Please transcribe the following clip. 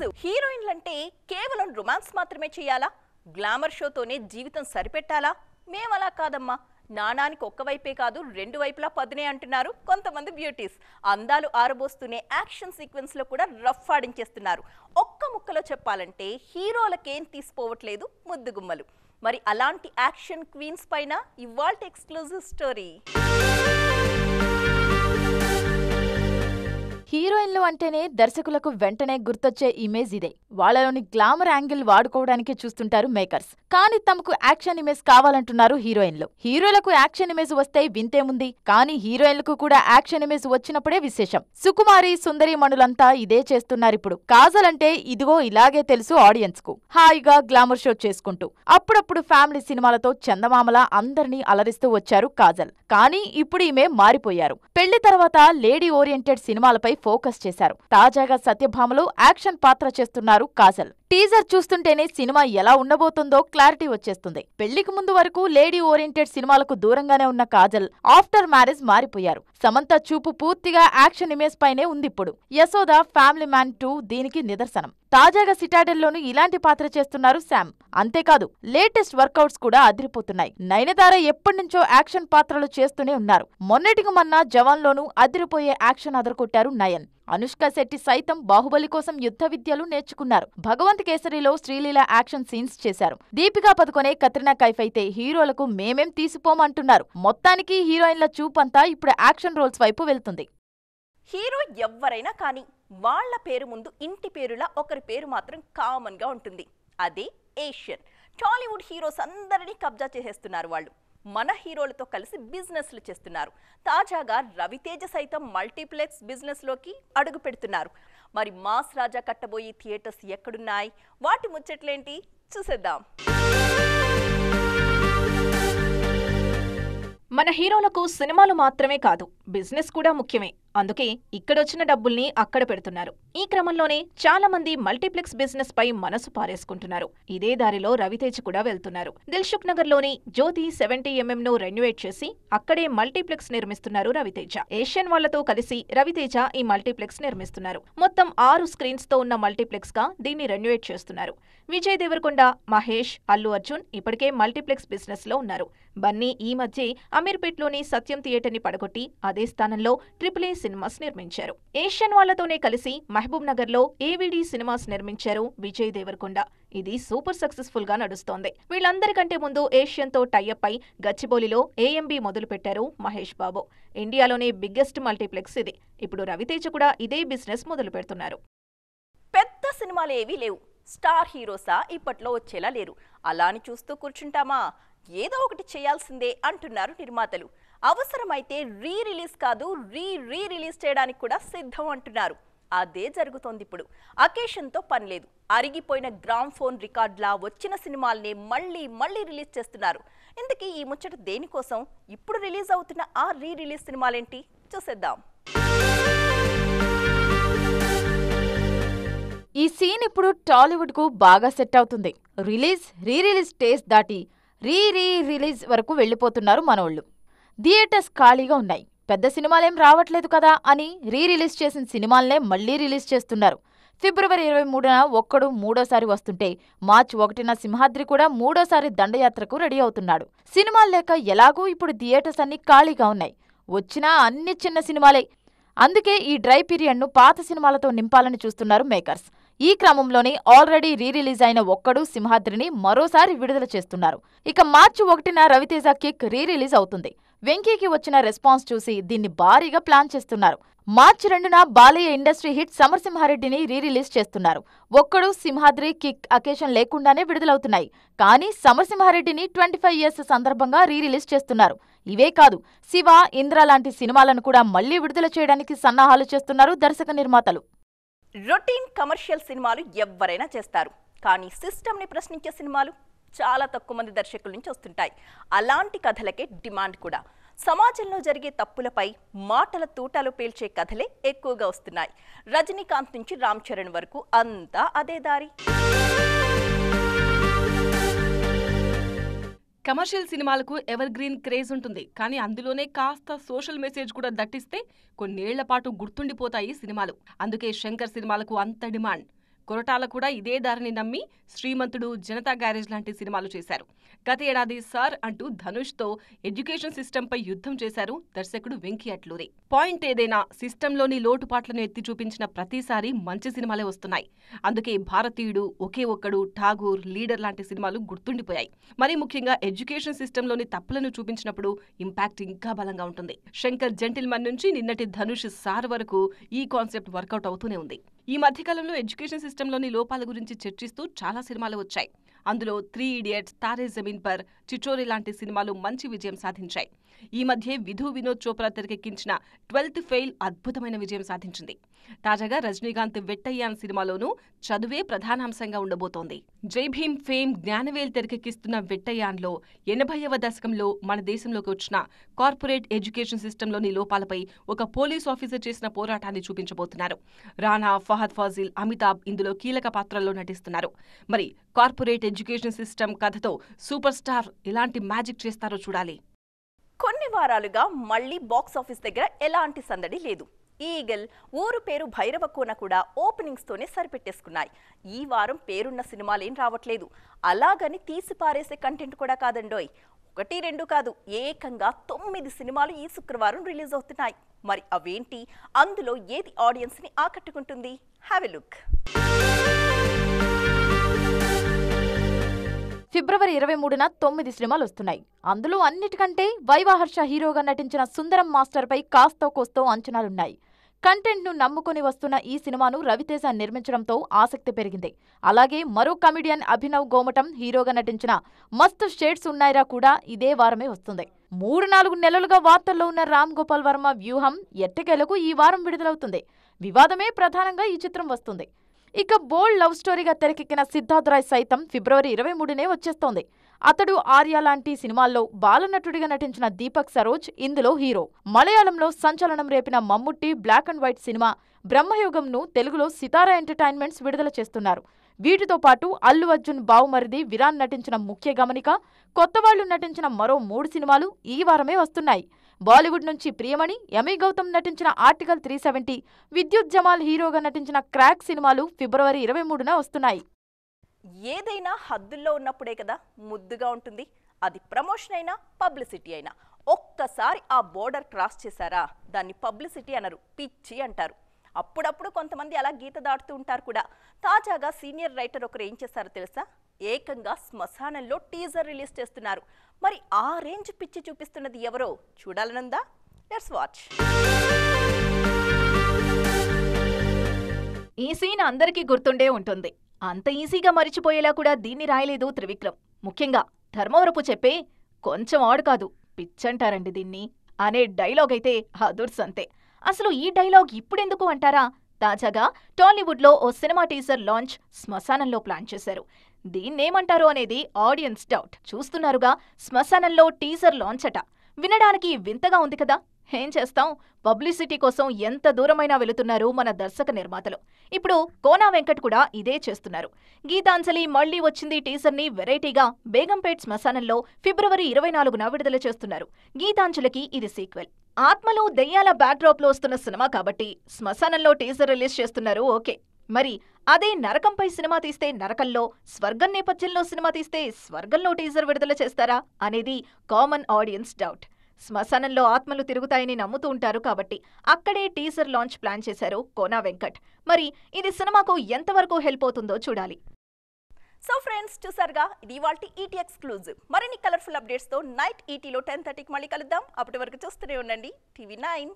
Exclusive. హీరోయిన్లంటే కేవలం romance మాత్రమే చేయాలా? గ్లామర్ షోతోనే జీవితం సరిపెట్టాలా? మేమలా కాదమ్మా. నాణానికి ఒక్కవైపే కాదు, రెండు వైపులా పదునే అంటున్నారు కొంతమంది బ్యూటీస్. అందాలు ఆరబోస్తూనే యాక్షన్ సీక్వెన్స్ లో కూడా రఫ్ ఆడించేస్తున్నారు. ఒక్క ముక్కలో చెప్పాలంటే హీరోలకేం తీసిపోవట్లేదు ముద్దుగుమ్మలు. మరి అలాంటి యాక్షన్ క్వీన్స్ పైన ఇవాల్టి ఎక్స్క్లూజివ్ స్టోరీ. హీరోయిన్లు అంటేనే దర్శకులకు వెంటనే గుర్తొచ్చే ఇమేజ్ ఇదే. వాళ్లలోని గ్లామర్ యాంగిల్ వాడుకోవడానికే చూస్తుంటారు మేకర్స్. కానీ తమకు యాక్షన్ ఇమేజ్ కావాలంటున్నారు హీరోయిన్లు. హీరోలకు యాక్షన్ ఇమేజ్ వస్తే వింతేముంది, కానీ హీరోయిన్లకు కూడా యాక్షన్ ఇమేజ్ వచ్చినప్పుడే విశేషం. సుకుమారి, సుందరి మణులంతా ఇదే చేస్తున్నారిప్పుడు. కాజల్ అంటే ఇదిగో ఇలాగే తెలుసు ఆడియన్స్ కు. హాయిగా గ్లామర్ షో చేసుకుంటూ అప్పుడప్పుడు ఫ్యామిలీ సినిమాలతో చందమామలా అందరినీ అలరిస్తూ వచ్చారు కాజల్. కానీ ఇప్పుడు ఈమె మారిపోయారు. పెళ్లి తర్వాత లేడీ ఓరియంటెడ్ సినిమాలపై ఫోకస్ చేశారు. తాజాగా సత్యభామలో యాక్షన్ పాత్ర చేస్తున్నారు కాజల్. టీజర్ చూస్తుంటేనే సినిమా ఎలా ఉండబోతుందో క్లారిటీ వచ్చేస్తుంది. పెళ్లికి ముందు వరకు లేడీ ఓరియంటెడ్ సినిమాలకు దూరంగానే ఉన్న కాజల్ ఆఫ్టర్ మ్యారేజ్ మారిపోయారు. సమంత చూపు పూర్తిగా యాక్షన్ ఇమేజ్ పైనే ఉందిప్పుడు. యశోద, ఫ్యామిలీ మ్యాన్ 2 దీనికి నిదర్శనం. తాజాగా సిటాడెల్లోనూ ఇలాంటి పాత్ర చేస్తున్నారు శామ్. అంతేకాదు లేటెస్ట్ వర్కౌట్స్ కూడా అదిరిపోతున్నాయి. నయనతార ఎప్పటినుంచో యాక్షన్ పాత్రలు చేస్తూనే ఉన్నారు. మొన్నటికి మొన్న జవాన్లోనూ అదిరిపోయే యాక్షన్ అదరకొట్టారు నయన్. అనుష్క శెట్టి సైతం బాహుబలి కోసం యుద్ధ విద్యలు నేర్చుకున్నారు. భగవంత్ కేసరిలో శ్రీలీల యాక్షన్ సీన్స్ చేశారు. దీపికా పదుకొనే, కత్రినా కైఫ్ అయితే హీరోలకు మేమేం తీసిపోమంటున్నారు. మొత్తానికి హీరోయిన్ల చూపంతా ఇప్పుడు యాక్షన్ రోల్స్ వైపు వెళ్తుంది. హీరో ఎవ్వరైనా కానీ వాళ్ల పేరు ముందు ఇంటి పేరులా ఒకరి పేరు మాత్రం కామన్ గా ఉంటుంది. అదే ఏషియన్. టాలీవుడ్ హీరోస్ అందరినీ కబ్జా చేసేస్తున్నారు వాళ్ళు. మన హీరోలతో కలిసి బిజినెస్లు చేస్తున్నారు. తాజాగా రవితేజ సైతం మల్టీప్లెక్స్ బిజినెస్ లోకి అడుగు పెడుతున్నారు. మరి మాస్ రాజా కట్టబోయే థియేటర్స్ ఎక్కడున్నాయి, వాటి ముచ్చట్లేంటి చూసేద్దాం. మన హీరోలకు సినిమాలు మాత్రమే కాదు, బిజినెస్ కూడా ముఖ్యమే. అందుకే ఇక్కడొచ్చిన డబ్బుల్ని అక్కడ పెడుతున్నారు. ఈ క్రమంలోనే చాలా మంది మల్టీప్లెక్స్ బిజినెస్ పై మనసు పారేసుకుంటున్నారు. ఇదే దారిలో రవితేజ కూడా వెళ్తున్నారు. దిల్సుఖ్ నగర్ లోని జ్యోతి 70mm ను రెన్యువేట్ చేసి అక్కడే మల్టీప్లెక్స్ నిర్మిస్తున్నారు రవితేజ. ఏషియన్ వాళ్లతో కలిసి రవితేజ ఈ మల్టీప్లెక్స్ నిర్మిస్తున్నారు. మొత్తం 6 స్క్రీన్స్ తో ఉన్న మల్టీప్లెక్స్ గా దీన్ని రెన్యువేట్ చేస్తున్నారు. విజయ్ దేవరకొండ, మహేష్, అల్లు అర్జున్ ఇప్పటికే మల్టీప్లెక్స్ బిజినెస్ లో ఉన్నారు. బన్నీ ఈ మధ్య అమీర్పేట్లోని సత్యం థియేటర్ ని పడగొట్టి అదే స్థానంలో AAA సినిమాస్ నిర్మించారు. ఏషియన్ వాళ్లతోనే కలిసి మహబూబ్ నగర్ లో AVD సినిమాస్ నిర్మించారు విజయ్ దేవరకొండ. ఇది సూపర్ సక్సెస్ఫుల్ గా నడుస్తోంది. వీళ్ళందరికంటే ముందు ఏషియన్ తో టైఅప్ అయి గచ్చిబౌలిలో AMB మొదలు పెట్టారు మహేష్ బాబు. ఇండియాలోనే బిగ్గెస్ట్ మల్టీప్లెక్స్ ఇది. ఇప్పుడు రవితేజ కూడా ఇదే బిజినెస్ మొదలు పెడుతున్నారు. పెద్ద సినిమాలు ఏవీ లేవు, స్టార్ హీరోసా ఇప్పట్లో వచ్చేలా లేరు. అలా అని చూస్తూ కూర్చుంటామా? ఏదో ఒకటి చేయాల్సిందే అంటున్నారు నిర్మాతలు. అవసరమైతే రీ రిలీజ్ కాదు, రీ రిలీజ్ చేయడానికి కూడా సిద్ధం అంటున్నారు. అదే జరుగుతోంది ఇప్పుడు. అకేషన్తో పని లేదు. అరిగిపోయిన గ్రామ్ ఫోన్ రికార్డులా వచ్చిన సినిమాల్ని మళ్ళీ రిలీజ్ చేస్తున్నారు. ఇంతకీ ఈ ముచ్చట దేనికోసం? ఇప్పుడు రిలీజ్ అవుతున్న ఆ రిలీజ్ సినిమాలేంటి చూసేద్దాం. ఈ సీన్ ఇప్పుడు టాలీవుడ్ కు బాగా సెట్ అవుతుంది. రిలీజ్ స్టేజ్ దాటి రిలీజ్ వరకు వెళ్లిపోతున్నారు మనోళ్లు. థియేటర్స్ ఖాళీగా ఉన్నాయి. పెద్ద సినిమాలేం రావట్లేదు కదా అని రిలీజ్ చేసిన సినిమాలనే మళ్లీ రిలీజ్ చేస్తున్నారు. ఫిబ్రవరి 23న ఒక్కడు మూడోసారి వస్తుంటే మార్చి 1న సింహాద్రి కూడా మూడోసారి దండయాత్రకు రెడీ అవుతున్నాడు. సినిమాలు లేక ఎలాగూ ఇప్పుడు థియేటర్స్ అన్ని ఖాళీగా ఉన్నాయి. వచ్చినా అన్ని చిన్న సినిమాలే. అందుకే ఈ డ్రై పీరియడ్ను పాత సినిమాలతో నింపాలని చూస్తున్నారు మేకర్స్. ఈ క్రమంలోనే ఆల్రెడీ రిలీజ్ అయిన ఒక్కడు, సింహాద్రిని మరోసారి విడుదల చేస్తున్నారు. ఇక మార్చి 1న రవితేజ కిక్ రిలీజ్ అవుతుంది. వెంకీకి వచ్చిన రెస్పాన్స్ చూసి దీన్ని భారీగా ప్లాన్ చేస్తున్నారు. మార్చి 2న బాలయ్య ఇండస్ట్రీ హిట్ సమరసింహారెడ్డిని రిలీజ్ చేస్తున్నారు. ఒక్కడు, సింహాద్రి, కిక్ అకేషన్ లేకుండానే విడుదలవుతున్నాయి. కానీ సమరసింహారెడ్డిని 25 years సందర్భంగా రిలీజ్ చేస్తున్నారు. ఇవే కాదు, శివ, ఇంద్ర లాంటి సినిమాలను కూడా మళ్లీ విడుదల చేయడానికి సన్నాహాలు చేస్తున్నారు దర్శక నిర్మాతలు. రొటీన్ కమర్షియల్ సినిమాలు ఎవ్వరైనా చేస్తారు. కానీ సిస్టమ్ని ప్రశ్నించే సినిమాలు చాలా తక్కువ మంది దర్శకుల నుంచి వస్తుంటాయి. అలాంటి కథలకే డిమాండ్ కూడా. సమాజంలో జరిగే తప్పులపై మాటల తూటాలు పేల్చే కథలే ఎక్కువగా వస్తున్నాయి. రజనీకాంత్ నుంచి రామ్ చరణ్ వరకు అంతా అదే దారి. కమర్షియల్ సినిమాలకు ఎవర్ గ్రీన్ క్రేజ్ ఉంటుంది. కానీ అందులోనే కాస్త సోషల్ మెసేజ్ కూడా దట్టిస్తే కొన్నేళ్ల పాటు గుర్తుండిపోతాయి సినిమాలు. అందుకే శంకర్ సినిమాలకు అంత డిమాండ్. కొరటాల కూడా ఇదే దారిని నమ్మి శ్రీమంతుడు, జనతా గ్యారేజ్ లాంటి సినిమాలు చేశారు. గత ఏడాది సార్ అంటూ ధనుష్తో ఎడ్యుకేషన్ సిస్టంపై యుద్ధం చేశారు దర్శకుడు వెంకీ అట్లూరి. పాయింట్ ఏదైనా సిస్టంలోని లోటుపాట్లను ఎత్తి చూపించిన ప్రతిసారి మంచి సినిమాలే వస్తున్నాయి. అందుకే భారతీయుడు, ఒకే ఒక్కడు, ఠాగూర్, లీడర్ లాంటి సినిమాలు గుర్తుండిపోయాయి. మరీ ముఖ్యంగా ఎడ్యుకేషన్ సిస్టంలోని తప్పులను చూపించినప్పుడు ఇంపాక్ట్ ఇంకా బలంగా ఉంటుంది. శంకర్ జెంటిల్మన్ నుంచి నిన్నటి ధనుష్ సార్ వరకు ఈ కాన్సెప్ట్ వర్కౌట్ అవుతూనే ఉంది. ఈ మధ్యకాలంలో ఎడ్యుకేషన్ సిస్టంలోని లోపాల గురించి చర్చిస్తూ చాలా సినిమాలు వచ్చాయి. అందులో 3 ఇడియట్స్, తారే జమీన్ పర్, చిచోరే లాంటి సినిమాలు మంచి విజయం సాధించాయి. ఈ మధ్య విధు వినోద్ చోప్రా తెరకెక్కించిన 12th ఫెయిల్ అద్భుతమైన విజయం సాధించింది. తాజాగా రజనీకాంత్ వెట్టయ్యాన్ సినిమాలోనూ చదువే ప్రధానాంశంగా ఉండబోతోంది. జై భీమ్ ఫేమ్ జ్ఞానవేల్ తెరకెక్కిస్తున్న వెట్టయ్యాన్లో 80వ దశకంలో మన దేశంలోకి వచ్చిన కార్పొరేట్ ఎడ్యుకేషన్ సిస్టంలోని లోపాలపై ఒక పోలీస్ ఆఫీసర్ చేసిన పోరాటాన్ని చూపించబోతున్నారు. రానా, ఫహద్ ఫాజిల్, అమితాబ్ ఇందులో కీలక పాత్రల్లో నటిస్తున్నారు. మరి కార్పొరేట్ ఎడ్యుకేషన్ సిస్టమ్ కథతో సూపర్ స్టార్ ఎలాంటి మ్యాజిక్ చేస్తారో చూడాలి. కొన్ని వారాలుగా మళ్లీ బాక్స్ ఆఫీస్ దగ్గర ఎలాంటి సందడి లేదు. ఈగల్, ఊరు పేరు భైరవకోన కూడా ఓపెనింగ్స్తోనే సరిపెట్టేసుకున్నాయి. ఈ వారం పేరున్న సినిమాలేం రావట్లేదు. అలాగని తీసిపారేసే కంటెంట్ కూడా కాదండోయ్. 1, 2 కాదు, ఏకంగా 9 సినిమాలు ఈ శుక్రవారం రిలీజ్ అవుతున్నాయి. మరి అవేంటి, అందులో ఏది ఆడియన్స్ ని ఆకట్టుకుంటుంది? Have a look. ఫిబ్రవరి 23న 9 సినిమాలు వస్తున్నాయి. అందులో అన్నిటికంటే వైవాహర్ష హీరోగా నటించిన సుందరం మాస్టర్ పై కాస్తో కోస్తో అంచనాలున్నాయి. కంటెంట్ ను నమ్ముకుని వస్తున్న ఈ సినిమాను రవితేజ నిర్మించడంతో ఆసక్తి పెరిగింది. అలాగే మరో కమిడియన్ అభినవ్ గోమటం హీరోగా నటించిన మస్తు షేడ్స్ ఉన్నాయిరా కూడా ఇదే వారమే వస్తుంది. 3-4 నెలలుగా వార్తల్లో ఉన్న రామ్ గోపాల్ వర్మ వ్యూహం ఎట్టకేలకు ఈ వారం విడుదలవుతుంది. వివాదమే ప్రధానంగా ఈ చిత్రం వస్తుంది. ఇక బోల్డ్ లవ్ స్టోరీగా తెరకెక్కిన సిద్ధార్థ్ రాయ్ సైతం ఫిబ్రవరి 23నే వచ్చేస్తోంది. అతడు, ఆర్య లాంటి సినిమాల్లో బాలనటుడిగా నటించిన దీపక్ సరోజ్ ఇందులో హీరో. మలయాళంలో సంచలనం రేపిన Mammootty black and white cinema బ్రహ్మయుగంను తెలుగులో సితారా ఎంటర్టైన్మెంట్స్ విడుదల చేస్తున్నారు. వీటితో పాటు అల్లు అర్జున్ బావుమరిది విరాన్ నటించిన ముఖ్య గమనిక, కొత్తవాళ్లు నటించిన మరో 3 సినిమాలు ఈ వారమే వస్తున్నాయి. బాలీవుడ్ నుంచి ప్రియమణి, ఎమీ గౌతమ్ నటించిన ఆర్టికల్ 370, విద్యుత్ జమాల్ హీరోగా నటించిన క్రాక్ సినిమాలు ఫిబ్రవరి 23న వస్తున్నాయి. ఏదైనా హద్దుల్లో ఉన్నప్పుడే కదా ముద్దుగా ఉంటుంది. అది ప్రమోషన్ అయినా, పబ్లిసిటీ అయినా. ఒక్కసారి ఆ బోర్డర్ క్రాస్ చేశారా, దాన్ని పబ్లిసిటీ అనరు, పిచ్చి అంటారు. అప్పుడప్పుడు కొంతమంది అలా గీత దాటుతూ ఉంటారు కూడా. తాజాగా సీనియర్ రైటర్ ఒకరు ఏం చేశారో తెలుసా? ఏకంగా శ్మశానంలో టీజర్ రిలీజ్ చేస్తున్నారు. మరి ఆ రేంజ్ పిచ్చి చూపిస్తున్నది ఎవరో చూడాలనుందా? Let's watch. ఈ సీన్ అందరికీ గుర్తుండే ఉంటుంది. అంత ఈజీగా మరిచిపోయేలా కూడా దీన్ని రాయలేదు త్రివిక్రమ్. ముఖ్యంగా ధర్మవరపు చెప్పే కొంచెం ఆడు కాదు, పిచ్చంటారండి దీన్ని అనే డైలాగ్ అయితే అదుర్సంతే. అసలు ఈ డైలాగ్ ఇప్పుడెందుకు అంటారా? తాజాగా టాలీవుడ్లో ఓ సినిమా టీజర్ లాంచ్ శ్మశానంలో ప్లాన్ చేశారు. దీన్నేమంటారు అనేది ఆడియన్స్ డౌట్. చూస్తున్నారుగా, శ్మశానంలో టీజర్ లాంచ్ అట. వినడానికి వింతగా ఉంది కదా. ఏం చేస్తాం, పబ్లిసిటీ కోసం ఎంత దూరమైనా వెళుతున్నారు మన దర్శక నిర్మాతలు. ఇప్పుడు కోనా వెంకట్ కూడా ఇదే చేస్తున్నారు. గీతాంజలి మళ్లీ వచ్చింది టీజర్ని వెరైటీగా బేగంపేట్ శ్మశానంలో ఫిబ్రవరి 24న విడుదల చేస్తున్నారు. గీతాంజలికి ఇది సీక్వెల్. ఆత్మలు, దెయ్యాల బ్యాక్డ్రాప్ లో వస్తున్న సినిమా కాబట్టి శ్మశానంలో టీజర్ రిలీజ్ చేస్తున్నారు. ఓకే, మరి అదే నరకంపై సినిమా తీస్తే నరకంలో, స్వర్గం నేపథ్యంలో సినిమా తీస్తే స్వర్గంలో టీజర్ విడుదల చేస్తారా అనేది కామన్ ఆడియన్స్ డౌట్. శ్మశానంలో ఆత్మలు తిరుగుతాయని నమ్ముతూ ఉంటారు కాబట్టి అక్కడే టీజర్ లాంచ్ ప్లాన్ చేశారు కోనా వెంకట్. మరి ఇది సినిమాకు ఎంతవరకు హెల్ప్ అవుతుందో చూడాలి. సో ఫ్రెండ్స్, చూసారుగా, ఇది ఇవాల్టి ఈటీ ఎక్స్క్లూజివ్. మరిన్ని కలర్ఫుల్ అప్డేట్స్తో నైట్ ఈటీలో 10:30కి మళ్ళీ కలుద్దాం. అప్పటి వరకు చూస్తూనే ఉండండి TV9.